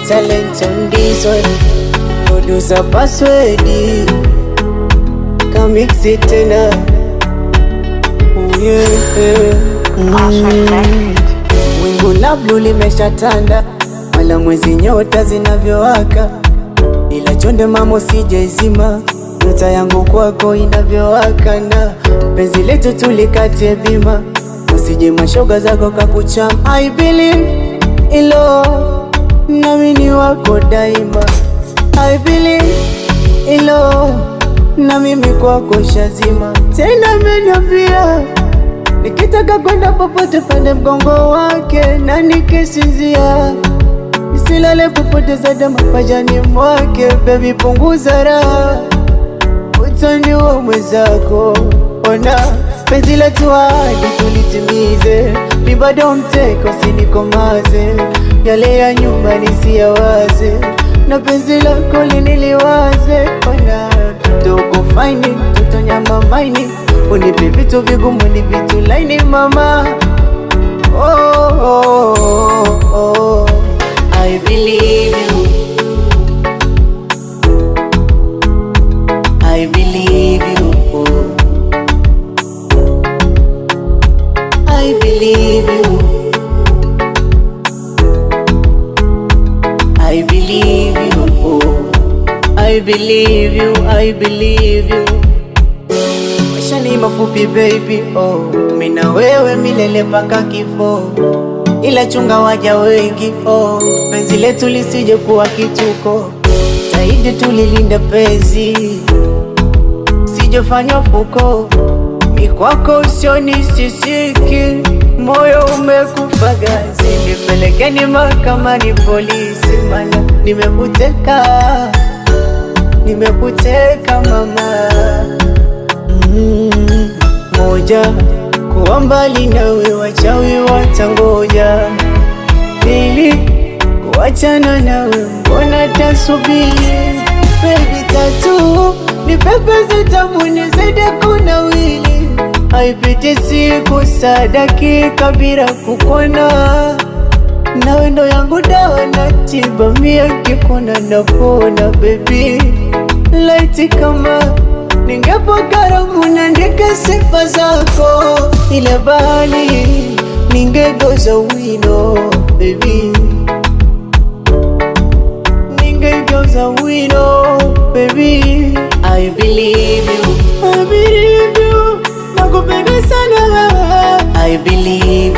talent on this one. Producer Password, come mix it tena. Oh yeah. Wingu la blue limeshatanda, wala mwezi nyota zinavyowaka, ila chonde mamo sijaizima, nyota yangu kwako inavyowaka, na penzi letu tulikatie bima, usije mashoga zako kakucham. I believe ilo nami ni wako daima, I believe ilo na mimi kwako shazima. Tena meniambia nikitaka kwenda popote pande mgongo wake, na nikisinzia nisilale kupoteza damu pajani mwake. Baby punguza raha, utaniua mwenzako. Ona penzi letu hadi tulitimize, mi bado mteko usinikomaze, yale ya nyuma nisiyawaze, na penzi lako liniliwaze. Ona tuko fine, mtoto nyama maini, unipe vitu vigumu ni vitu laini mama. Oh, oh, oh, oh. I believe you, I believe you, I believe you, I believe you, I believe you, I believe you. Maisha ni mafupi baby, oh, mina wewe milele mpaka kifo, ila chunga waja wengi, oh, penzi letu lisije kuwa kituko, zaidi tulilinda penzi sijafanya fuko, mikwako usioni sisiki, moyo umekufa gazi, nipelekeni mahakamani polisi, mana nimekuteka mama. Moja, kuwa mbali nawe wachawi watangoja. Pili, kuachana nawe mbona tasubiri. Baby tatu, ni pepe zitamuni zaidi kuna wili, haipiti siku saa dakika bila kukona, nawe ndo yangu dawa na tiba, mia kikuna napona. Baby laiti kama ningepokaramu naandika sifa zako, ile bali ningegoza wino. Baby ningegoza wino. Baby I believe you, I believe you, nakupenda sana. I believe